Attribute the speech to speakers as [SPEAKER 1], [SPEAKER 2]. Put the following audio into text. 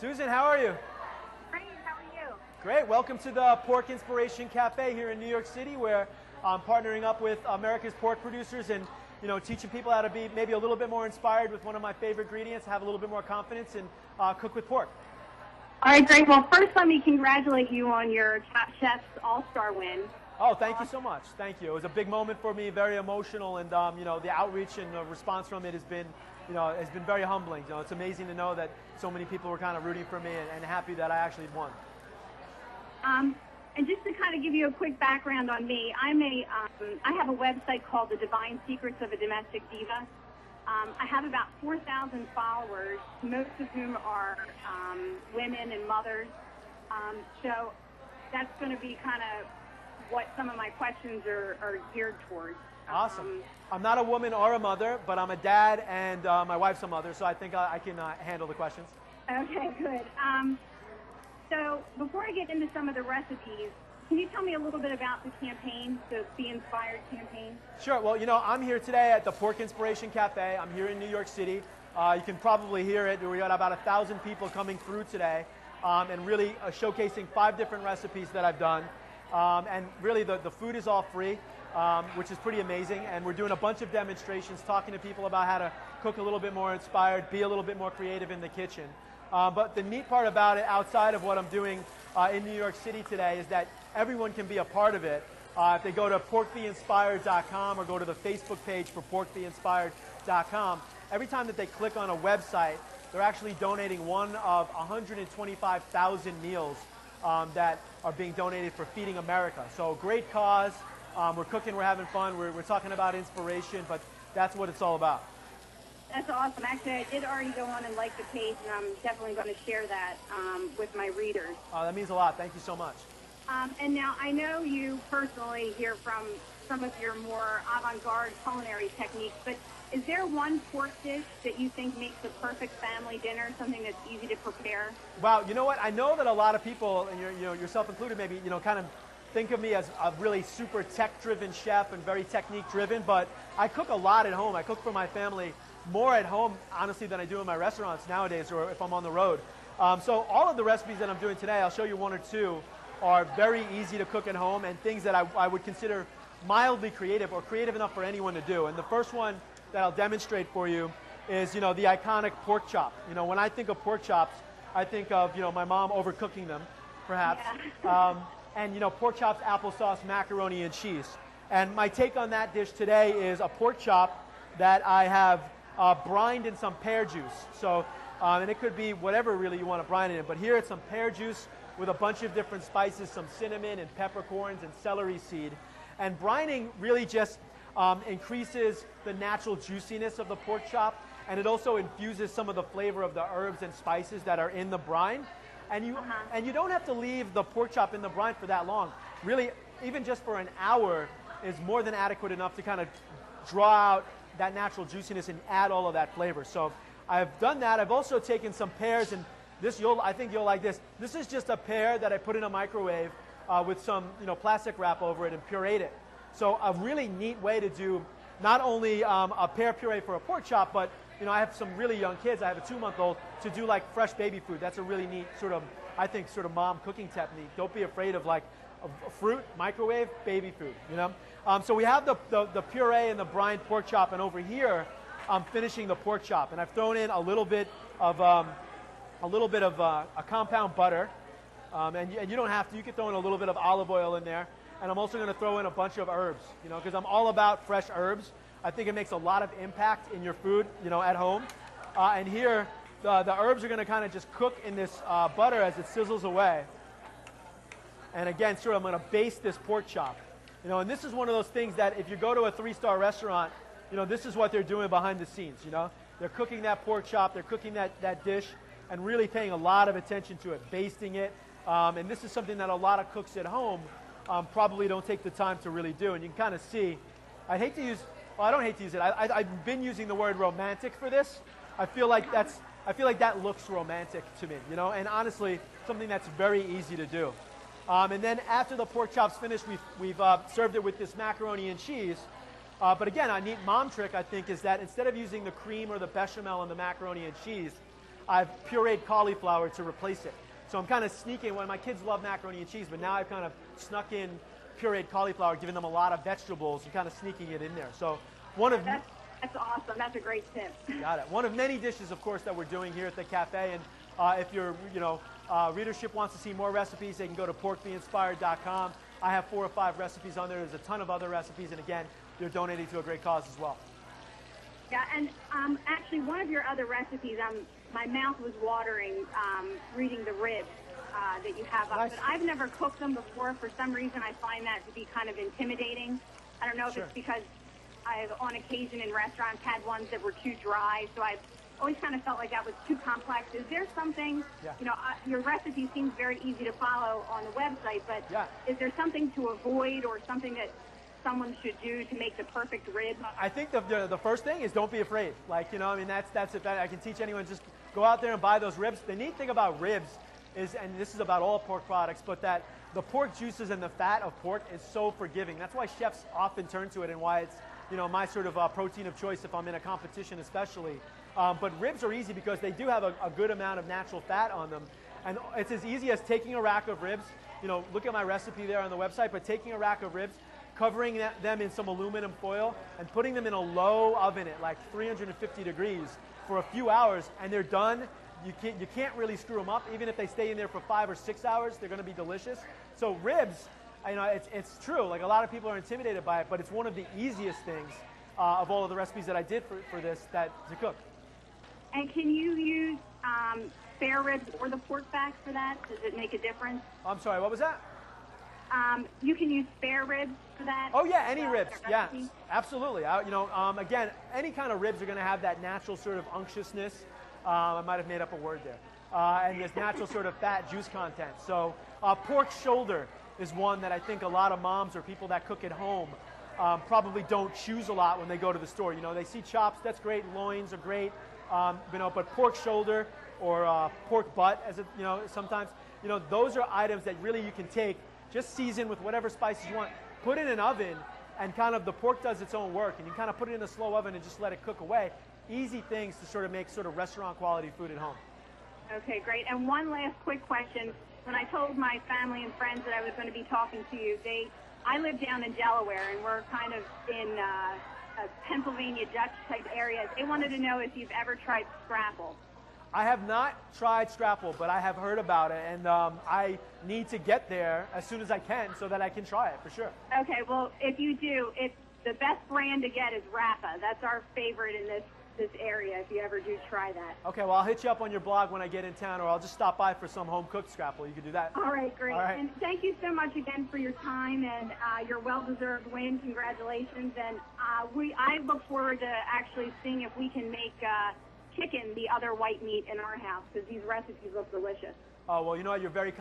[SPEAKER 1] Susan, how are you?
[SPEAKER 2] Great, how are you?
[SPEAKER 1] Great. Welcome to the Pork Inspiration Cafe here in New York City, where I'm partnering up with America's pork producers and teaching people how to be maybe a little bit more inspired with one of my favorite ingredients, have a little bit more confidence, and cook with pork.
[SPEAKER 2] All right, great. Well, first let me congratulate you on your Top Chef's All-Star win.
[SPEAKER 1] Oh, thank you so much. Thank you. It was a big moment for me, very emotional, and the outreach and the response from it has been very humbling. It's amazing to know that so many people were kind of rooting for me and happy that I actually won.
[SPEAKER 2] And just to kind of give you a quick background on me, I have a website called The Divine Secrets of a Domestic Diva. I have about 4,000 followers, most of whom are women and mothers. So that's going to be kind of what some of my questions are geared towards.
[SPEAKER 1] Awesome. I'm not a woman or a mother, but I'm a dad and my wife's a mother, so I think I can handle the questions.
[SPEAKER 2] Okay, good. So before I get into some of the recipes, can you tell me a little bit about the campaign, the Be Inspired campaign?
[SPEAKER 1] Sure. Well, I'm here today at the Pork Inspiration Cafe. I'm here in New York City. You can probably hear it. We got about 1,000 people coming through today and really showcasing 5 different recipes that I've done. And really the food is all free, which is pretty amazing. And we're doing a bunch of demonstrations, talking to people about how to cook a little bit more inspired, be a little bit more creative in the kitchen. But the neat part about it, outside of what I'm doing in New York City today, is that everyone can be a part of it. If they go to porkbeinspired.com or go to the Facebook page for porkbeinspired.com, every time that they click on a website, they're actually donating one of 125,000 meals that are being donated for Feeding America. So great cause. We're cooking, we're having fun, we're talking about inspiration, but that's what it's all about.
[SPEAKER 2] That's awesome. Actually, I did already go on and like the page, and I'm definitely going to share that with my readers.
[SPEAKER 1] Oh, that means a lot. Thank you so much.
[SPEAKER 2] And now, I know you personally hear from some of your more avant-garde culinary techniques, but is there one pork dish that you think makes a perfect family dinner, something that's easy to prepare?
[SPEAKER 1] Wow, you know what? I know that a lot of people, and yourself included maybe, kind of think of me as a really super tech-driven chef and very technique-driven, but I cook a lot at home. I cook for my family more at home, honestly, than I do in my restaurants nowadays or if I'm on the road. So all of the recipes that I'm doing today, I'll show you 1 or 2, are very easy to cook at home and things that I would consider mildly creative or creative enough for anyone to do. And the first one that I'll demonstrate for you is, the iconic pork chop. When I think of pork chops, I think of, my mom overcooking them, perhaps. Yeah. And, pork chops, applesauce, macaroni, and cheese. And my take on that dish today is a pork chop that I have brined in some pear juice. So, and it could be whatever really you want to brine it in. But here it's some pear juice with a bunch of different spices, some cinnamon and peppercorns and celery seed. And brining really just increases the natural juiciness of the pork chop, and it also infuses some of the flavor of the herbs and spices that are in the brine. And you don't have to leave the pork chop in the brine for that long. Really, even just for an hour is more than adequate enough to kind of draw out that natural juiciness and add all of that flavor. So I've done that. I've also taken some pears, and I think you'll like this. This is just a pear that I put in a microwave with some plastic wrap over it and pureed it. So a really neat way to do not only a pear puree for a pork chop, but I have some really young kids. I have a 2-month-old, to do like fresh baby food. That's a really neat sort of mom cooking technique. Don't be afraid of like a fruit, microwave, baby food. So we have the puree and the brined pork chop, and over here I'm finishing the pork chop, and I've thrown in a little bit of a compound butter, and you don't have to. You can throw in a little bit of olive oil in there, and I'm also going to throw in a bunch of herbs, because I'm all about fresh herbs. I think it makes a lot of impact in your food, at home. And here, the herbs are going to kind of just cook in this butter as it sizzles away. And again, I'm going to baste this pork chop. And this is one of those things that if you go to a 3-star restaurant, this is what they're doing behind the scenes, They're cooking that pork chop, they're cooking that dish, and really paying a lot of attention to it, basting it. And this is something that a lot of cooks at home probably don't take the time to really do. And you can kind of see, I don't hate to use it. I've been using the word romantic for this. I feel like that looks romantic to me, and honestly, something that's very easy to do. And then after the pork chop's finished, we've served it with this macaroni and cheese. But again, a neat mom trick, I think, is that instead of using the cream or the bechamel in the macaroni and cheese, I've pureed cauliflower to replace it. So I'm kind of sneaking, when my kids love macaroni and cheese, but now I've kind of snuck in pureed cauliflower, giving them a lot of vegetables and kind of sneaking it in there. So one of
[SPEAKER 2] that's awesome. That's a great tip.
[SPEAKER 1] got it. One of many dishes, of course, that we're doing here at the cafe. And if your readership wants to see more recipes, they can go to porkbeinspired.com. I have 4 or 5 recipes on there. There's a ton of other recipes, and again, you're donating to a great cause as well.
[SPEAKER 2] Yeah, and actually, one of your other recipes, my mouth was watering reading the ribs that you have up.
[SPEAKER 1] Nice.
[SPEAKER 2] But I've never cooked them before. For some reason, I find that to be kind of intimidating. I don't know if it's because I've, on occasion in restaurants, had ones that were too dry, so I've always kind of felt like that was too complex. Is there something, your recipe seems very easy to follow on the website, but is there something to avoid or something that someone should do to make the perfect rib?
[SPEAKER 1] I think the first thing is don't be afraid. Like, I mean, that's it. I can teach anyone, just go out there and buy those ribs. The neat thing about ribs is, and this is about all pork products, but that the pork juices and the fat of pork is so forgiving. That's why chefs often turn to it, and why it's, my sort of protein of choice if I'm in a competition especially. But ribs are easy because they do have a good amount of natural fat on them. And it's as easy as taking a rack of ribs, look at my recipe there on the website, but taking a rack of ribs, covering them in some aluminum foil, and putting them in a low oven at like 350 degrees for a few hours, and they're done. You can't really screw them up. Even if they stay in there for 5 or 6 hours, they're going to be delicious. So ribs, it's true. Like, a lot of people are intimidated by it, but it's one of the easiest things of all of the recipes that I did for this to cook.
[SPEAKER 2] And can you use spare ribs or the pork back for that? Does it make a difference?
[SPEAKER 1] I'm sorry, what was that?
[SPEAKER 2] You can use spare ribs for that?
[SPEAKER 1] Oh yeah, any ribs, yeah, absolutely. Again, any kind of ribs are going to have that natural sort of unctuousness. I might have made up a word there. And this natural sort of fat juice content. So pork shoulder is one that I think a lot of moms or people that cook at home probably don't choose a lot when they go to the store. They see chops, that's great, loins are great, but pork shoulder or pork butt, as it, sometimes, those are items that really you can take, just season with whatever spices you want, put in an oven, and kind of the pork does its own work, and you kind of put it in a slow oven and just let it cook away. Easy things to sort of make sort of restaurant quality food at home.
[SPEAKER 2] Okay, great. And one last quick question. When I told my family and friends that I was going to be talking to you, I live down in Delaware, and we're kind of in a Pennsylvania Dutch type area. They wanted to know if you've ever tried scrapple.
[SPEAKER 1] I have not tried scrapple, but I have heard about it, and I need to get there as soon as I can so that I can try it, for sure.
[SPEAKER 2] Okay, well, if you do, the best brand to get is Rappa. That's our favorite in this area, if you ever do try that.
[SPEAKER 1] Okay, well, I'll hit you up on your blog when I get in town, or I'll just stop by for some home-cooked scrapple. You can do that.
[SPEAKER 2] All right, great.
[SPEAKER 1] All right.
[SPEAKER 2] And thank you so much again for your time and your well-deserved win. Congratulations. And I look forward to actually seeing if we can make chicken the other white meat in our house, because these recipes look delicious.
[SPEAKER 1] Oh, well, you're very